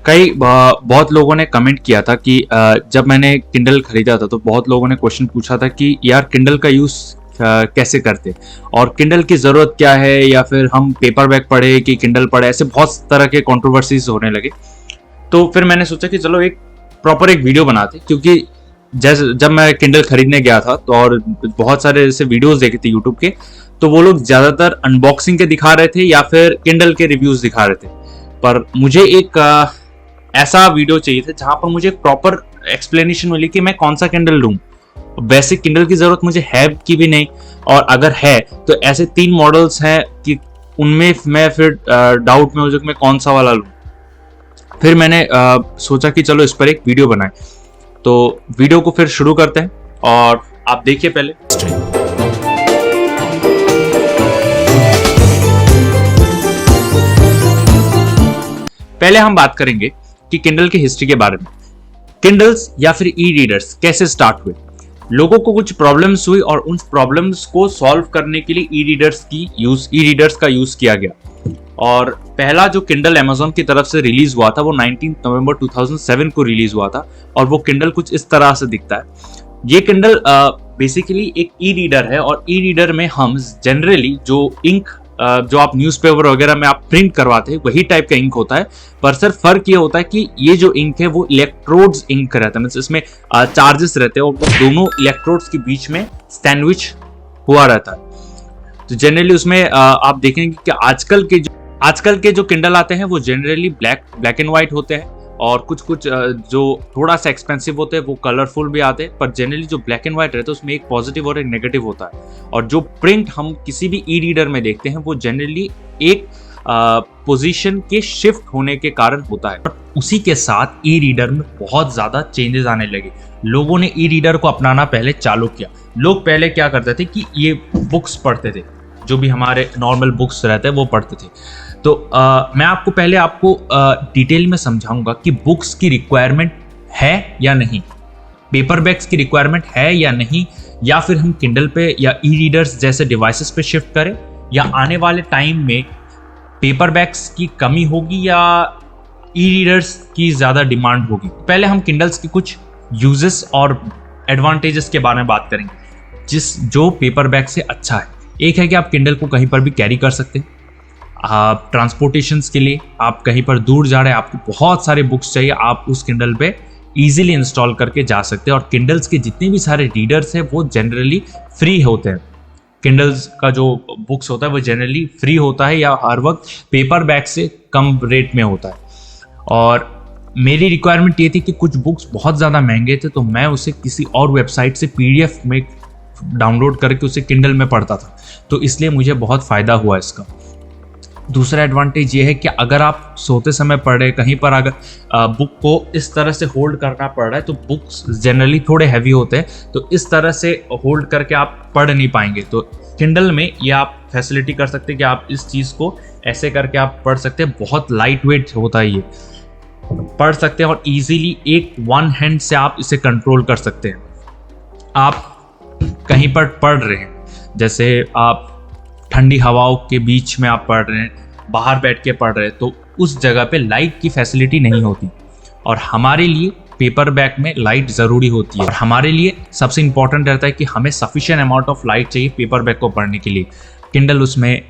बहुत लोगों ने कमेंट किया था कि जब मैंने किंडल खरीदा था तो बहुत लोगों ने क्वेश्चन पूछा था कि यार किंडल का यूज़ कैसे करते और किंडल की ज़रूरत क्या है, या फिर हम पेपर बैग पढ़े कि किंडल पढ़े, ऐसे बहुत तरह के कंट्रोवर्सीज होने लगे। तो फिर मैंने सोचा कि चलो एक प्रॉपर एक वीडियो बनाते, क्योंकि जैसे जब मैं किंडल खरीदने गया था तो और बहुत सारे ऐसे वीडियोस देखे थे यूट्यूब के, तो वो लोग ज़्यादातर अनबॉक्सिंग के दिखा रहे थे या फिर किंडल के रिव्यूज़ दिखा रहे थे। पर मुझे एक ऐसा वीडियो चाहिए था जहां पर मुझे प्रॉपर एक्सप्लेनेशन मिली कि मैं कौन सा किंडल लूं। बेसिक किंडल की जरूरत मुझे है कि भी नहीं, और अगर है तो ऐसे 3 मॉडल्स हैं कि उनमें मैं फिर डाउट में हो जाऊं कि मैं कौन सा वाला लूं। फिर मैंने सोचा कि चलो इस पर एक वीडियो बनाएं। तो वीडियो को फिर शुरू करते हैं और आप देखिए पहले। पहले हम बात करेंगे कि किंडल की हिस्ट्री के बारे में। किंडल्स या फिर ई रीडर्स कैसे स्टार्ट हुए। लोगों को कुछ प्रॉब्लम्स हुई और उन प्रॉब्लम्स को सॉल्व करने के लिए ई रीडर्स का यूज किया गया। और पहला जो किंडल अमेज़न की तरफ से रिलीज हुआ था वो 19 नवंबर 2007 को रिलीज हुआ था, और वो किंडल कुछ इस तरह से दिखता है। ये किंडल बेसिकली एक ई रीडर है, और ई रीडर में हम जनरली जो इंक जो आप न्यूज़पेपर वगैरह में आप प्रिंट करवाते हैं वही टाइप का इंक होता है। पर सर फर्क ये होता है कि ये जो इंक है वो इलेक्ट्रोड्स इंक रहता है, मींस इसमें चार्जेस रहते हैं और दोनों इलेक्ट्रोड्स के बीच में सैंडविच हुआ रहता है। तो जनरली उसमें आप देखेंगे कि आजकल के जो किंडल आते हैं वो जनरली ब्लैक एंड व्हाइट होते हैं, और कुछ जो थोड़ा सा एक्सपेंसिव होते हैं वो कलरफुल भी आते हैं। पर जनरली जो ब्लैक एंड व्हाइट रहते हैं उसमें एक पॉजिटिव और एक नेगेटिव होता है, और जो प्रिंट हम किसी भी ई रीडर में देखते हैं वो जनरली एक पोजीशन के शिफ्ट होने के कारण होता है। उसी के साथ ई रीडर में बहुत ज़्यादा चेंजेस आने लगे। लोगों ने ई रीडर को अपनाना पहले चालू किया। लोग पहले क्या करते थे कि ये बुक्स पढ़ते थे, जो भी हमारे नॉर्मल बुक्स रहते हैं वो पढ़ते थे। तो मैं आपको डिटेल में समझाऊंगा कि बुक्स की रिक्वायरमेंट है या नहीं, पेपर बैग्स की रिक्वायरमेंट है या नहीं, या फिर हम किंडल पे या ई रीडर्स जैसे डिवाइसेस पे शिफ्ट करें, या आने वाले टाइम में पेपर बैग्स की कमी होगी या ई रीडर्स की ज़्यादा डिमांड होगी। पहले हम किंडल्स के कुछ यूजेस और एडवांटेजेस के बारे में बात करेंगे जो पेपर बैग से अच्छा है। एक है कि आप किंडल को कहीं पर भी कैरी कर सकते हैं। आप ट्रांसपोर्टेशंस के लिए आप कहीं पर दूर जा रहे हैं, आपको बहुत सारे बुक्स चाहिए, आप उस किंडल पे इजीली इंस्टॉल करके जा सकते हैं। और किंडल्स के जितने भी सारे रीडर्स हैं वो जनरली फ्री होते हैं। किंडल्स का जो बुक्स होता है वो जनरली फ्री होता है, या हर वक्त पेपर बैग से कम रेट में होता है। और मेरी रिक्वायरमेंट ये थी कि कुछ बुक्स बहुत ज़्यादा महंगे थे, तो मैं उसे किसी और वेबसाइट से PDF में डाउनलोड करके उसे किंडल में पढ़ता था, तो इसलिए मुझे बहुत फ़ायदा हुआ इसका। दूसरा एडवांटेज ये है कि अगर आप सोते समय पढ़ रहे, कहीं पर अगर बुक को इस तरह से होल्ड करना पड़ रहा है, तो बुक्स जनरली थोड़े हैवी होते हैं, तो इस तरह से होल्ड करके आप पढ़ नहीं पाएंगे। तो किंडल में ये आप फैसिलिटी कर सकते हैं कि आप इस चीज़ को ऐसे करके आप पढ़ सकते हैं। बहुत लाइट वेट होता है, ये पढ़ सकते हैं और इजीली एक वन हैंड से आप इसे कंट्रोल कर सकते हैं। आप कहीं पर पढ़ रहे हैं, जैसे आप ठंडी हवाओं के बीच में आप पढ़ रहे हैं, बाहर बैठ के पढ़ रहे हैं, तो उस जगह पे लाइट की फैसिलिटी नहीं होती, और हमारे लिए पेपर बैग में लाइट ज़रूरी होती है। और हमारे लिए सबसे इंपॉर्टेंट रहता है कि हमें सफिशिएंट अमाउंट ऑफ लाइट चाहिए पेपर बैग को पढ़ने के लिए। किंडल उसमें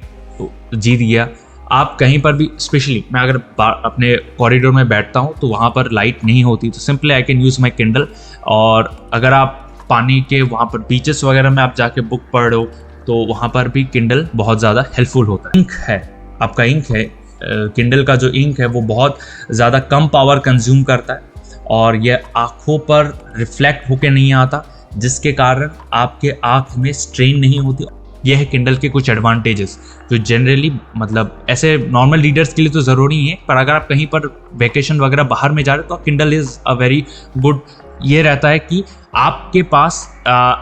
जीत गया। आप कहीं पर भी, स्पेशली मैं अगर अपने कॉरिडोर में बैठता हूँ तो वहाँ पर लाइट नहीं होती, तो simply I can use my Kindle. और अगर आप पानी के वहाँ पर बीचेस वगैरह में आप जाके बुक पढ़ रहे हो तो वहाँ पर भी किंडल बहुत ज़्यादा हेल्पफुल होता है। इंक है, आपका इंक है, किंडल का जो इंक है वो बहुत ज़्यादा कम पावर कंज्यूम करता है, और ये आँखों पर रिफ्लेक्ट होके नहीं आता, जिसके कारण आपके आँख में स्ट्रेन नहीं होती। यह है किंडल के कुछ एडवांटेजेस, जो जनरली मतलब ऐसे नॉर्मल रीडर्स के लिए तो ज़रूरी नहीं है, पर अगर आप कहीं पर वैकेशन वगैरह बाहर में जा रहे हो तो Kindle is a very good. ये रहता है कि आपके पास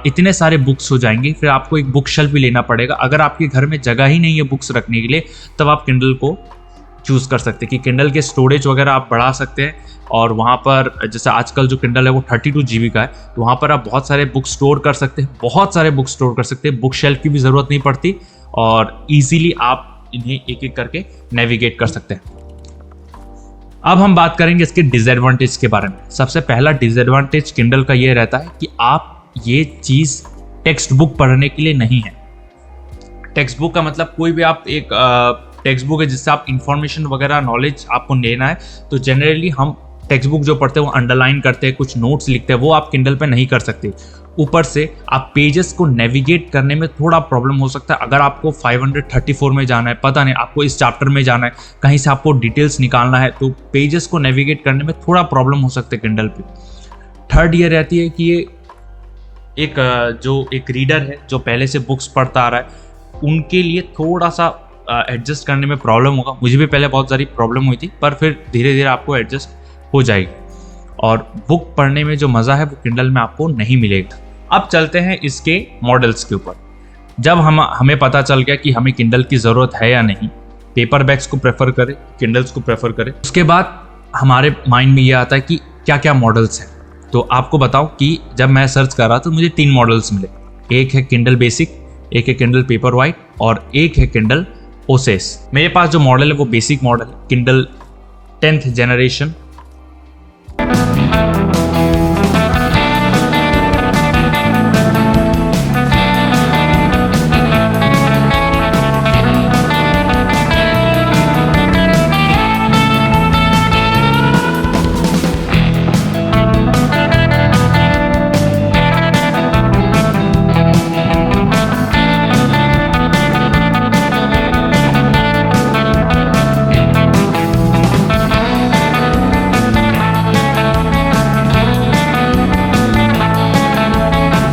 इतने सारे बुक्स हो जाएंगे, फिर आपको एक बुक शेल्फ भी लेना पड़ेगा। अगर आपके घर में जगह ही नहीं है बुक्स रखने के लिए, तब आप किंडल को चूज़ कर सकते हैं कि किंडल के स्टोरेज वगैरह आप बढ़ा सकते हैं। और वहाँ पर जैसे आजकल जो किंडल है वो 32 GB का है, तो वहाँ पर आप बहुत सारे बुक स्टोर कर सकते हैं, बहुत सारे बुक स्टोर कर सकते हैं। बुक शेल्फ की भी ज़रूरत नहीं पड़ती, और ईजीली आप इन्हें एक एक करके नेविगेट कर सकते हैं। अब हम बात करेंगे इसके डिसएडवांटेज के बारे में। सबसे पहला डिसएडवांटेज किंडल का ये रहता है कि आप ये चीज़ टेक्स्ट बुक पढ़ने के लिए नहीं है। टेक्स्ट बुक का मतलब कोई भी आप एक टेक्स्ट बुक है जिससे आप इंफॉर्मेशन वगैरह नॉलेज आपको लेना है, तो जनरली हम टेक्स्ट बुक जो पढ़ते हैं वो अंडरलाइन करते हैं, कुछ नोट्स लिखते हैं, वो आप किंडल पे नहीं कर सकते। ऊपर से आप पेजेस को नेविगेट करने में थोड़ा प्रॉब्लम हो सकता है। अगर आपको 534 में जाना है, पता नहीं आपको इस चैप्टर में जाना है, कहीं से आपको डिटेल्स निकालना है, तो पेजेस को नेविगेट करने में थोड़ा प्रॉब्लम हो सकता है किंडल पे। थर्ड ये रहती है कि ये एक रीडर है जो पहले से बुक्स पढ़ता आ रहा है, उनके लिए थोड़ा सा एडजस्ट करने में प्रॉब्लम होगा। मुझे भी पहले बहुत सारी प्रॉब्लम हुई थी, पर फिर धीरे धीरे आपको एडजस्ट हो जाएगी और बुक पढ़ने में जो मज़ा है वो किंडल में आपको नहीं मिलेगा। अब चलते हैं इसके मॉडल्स के ऊपर। जब हमें पता चल गया कि हमें किंडल की ज़रूरत है या नहीं, पेपर बैग्स को प्रेफर करें, किंडल्स को प्रेफर करें, उसके बाद हमारे माइंड में ये आता है कि क्या क्या मॉडल्स हैं। तो आपको बताऊं कि जब मैं सर्च कर रहा था तो मुझे 3 मॉडल्स मिले। एक है किंडल बेसिक, एक है किंडल पेपर वाइट और एक है किंडल ओसेस। मेरे पास जो मॉडल है वो बेसिक मॉडल है, किंडल 10th जनरेशन।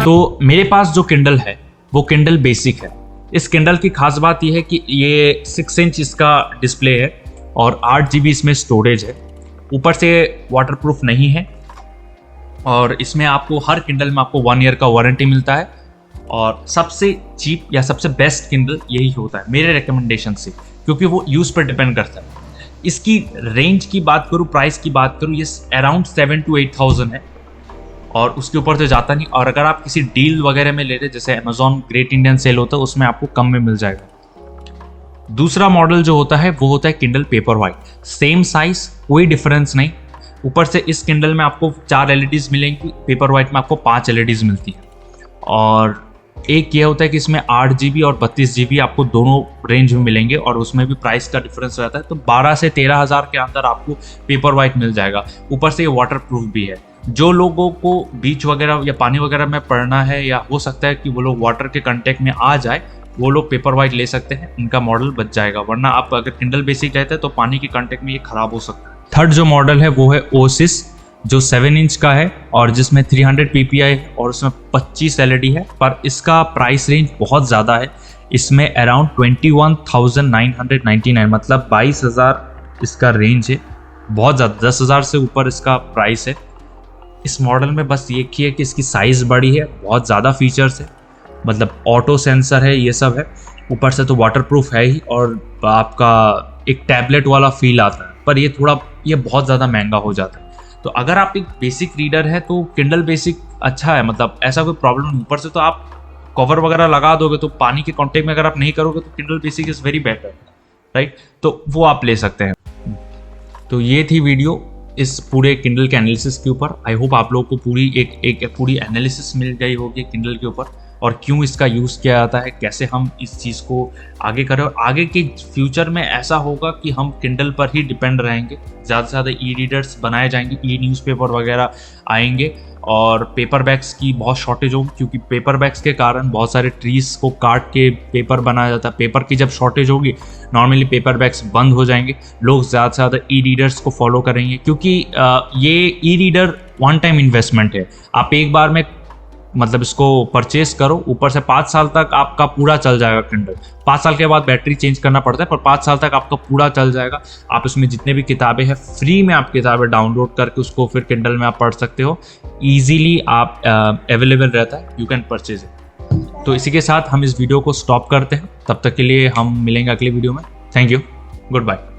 तो मेरे पास जो किंडल है वो किंडल बेसिक है। इस किंडल की खास बात यह है कि ये 6 इंच इसका डिस्प्ले है और 8 GB इसमें स्टोरेज है। ऊपर से वाटरप्रूफ नहीं है और इसमें आपको हर किंडल में आपको 1 ईयर का वारंटी मिलता है। और सबसे चीप या सबसे बेस्ट किंडल यही होता है मेरे रिकमेंडेशन से, क्योंकि वो यूज़ पर डिपेंड करता है। इसकी रेंज की बात करूँ, प्राइस की बात करूँ, ये अराउंड 7,000 to 8,000 है और उसके ऊपर तो जाता नहीं। और अगर आप किसी डील वगैरह में ले रहे, जैसे अमेजॉन ग्रेट इंडियन सेल होता है, उसमें आपको कम में मिल जाएगा। दूसरा मॉडल जो होता है वो होता है Kindle paper white. Same size, कोई डिफरेंस नहीं। ऊपर से इस किंडल में आपको 4 LEDs मिलेंगी, पेपर वाइट में आपको 5 LEDs मिलती है। और एक ये होता है कि इसमें 8 GB और 32 GB आपको दोनों रेंज में मिलेंगे और उसमें भी प्राइस का डिफरेंस रहता है। तो 12 से 13,000 के अंदर आपको पेपर वाइट मिल जाएगा। ऊपर से ये वाटर प्रूफ भी है। जो लोगों को बीच वगैरह या पानी वगैरह में पढ़ना है, या हो सकता है कि वो लोग वाटर के कंटेक्ट में आ जाए, वो लोग पेपर वाइट ले सकते हैं, इनका मॉडल बच जाएगा। वरना आप अगर किंडल बेसिक रहते हैं तो पानी के कंटेक्ट में ये खराब हो सकता है। थर्ड जो मॉडल है वो है ओसिस, जो 7 इंच का है और जिसमें 300 PPI है और उसमें 25 LED है। पर इसका प्राइस रेंज बहुत ज़्यादा है। इसमें अराउंड 21,999, मतलब 22,000 इसका रेंज है। बहुत ज़्यादा, 10,000 से ऊपर इसका प्राइस है। इस मॉडल में बस ये है कि इसकी साइज़ बड़ी है, बहुत ज़्यादा फीचर्स है, मतलब ऑटो सेंसर है, ये सब है। ऊपर से तो वाटरप्रूफ है ही और आपका एक टैबलेट वाला फील आता है। पर ये बहुत ज़्यादा महंगा हो जाता है। तो अगर आप एक बेसिक रीडर है तो किंडल बेसिक अच्छा है, मतलब ऐसा कोई प्रॉब्लम नहीं। ऊपर से तो आप कवर वगैरह लगा दोगे तो पानी के कॉन्टेक्ट में अगर आप नहीं करोगे तो Kindle basic is very better, right. तो वो आप ले सकते हैं। तो ये थी वीडियो इस पूरे किंडल के एनालिसिस के ऊपर। आई होप आप लोगों को पूरी एनालिसिस मिल गई होगी किंडल के ऊपर और क्यों इसका यूज़ किया जाता है, कैसे हम इस चीज़ को आगे करें। और आगे के फ्यूचर में ऐसा होगा कि हम किंडल पर ही डिपेंड रहेंगे, ज़्यादा से ज़्यादा रीडर्स बनाए जाएंगे, न्यूज़पेपर वगैरह आएंगे और पेपर बैग्स की बहुत शॉर्टेज होगी, क्योंकि पेपर बैग्स के कारण बहुत सारे ट्रीज़ को काट के पेपर बनाया जाता है। पेपर की जब शॉर्टेज होगी, नॉर्मली पेपर बैग्स बंद हो जाएंगे, लोग ज़्यादा से ज़्यादा रीडर्स को फॉलो करेंगे, क्योंकि ये रीडर वन टाइम इन्वेस्टमेंट है। आप एक बार में मतलब इसको परचेस करो, ऊपर से 5 साल तक आपका पूरा चल जाएगा किंडल। 5 साल के बाद बैटरी चेंज करना पड़ता है, पर 5 साल तक आपका पूरा चल जाएगा। आप इसमें जितने भी किताबें हैं फ्री में आप किताबें डाउनलोड करके उसको फिर किंडल में आप पढ़ सकते हो। ईजीली आप अवेलेबल रहता है, यू कैन परचेज इट। तो इसी के साथ हम इस वीडियो को स्टॉप करते हैं। तब तक के लिए हम मिलेंगे अगले वीडियो में। Thank you, good bye.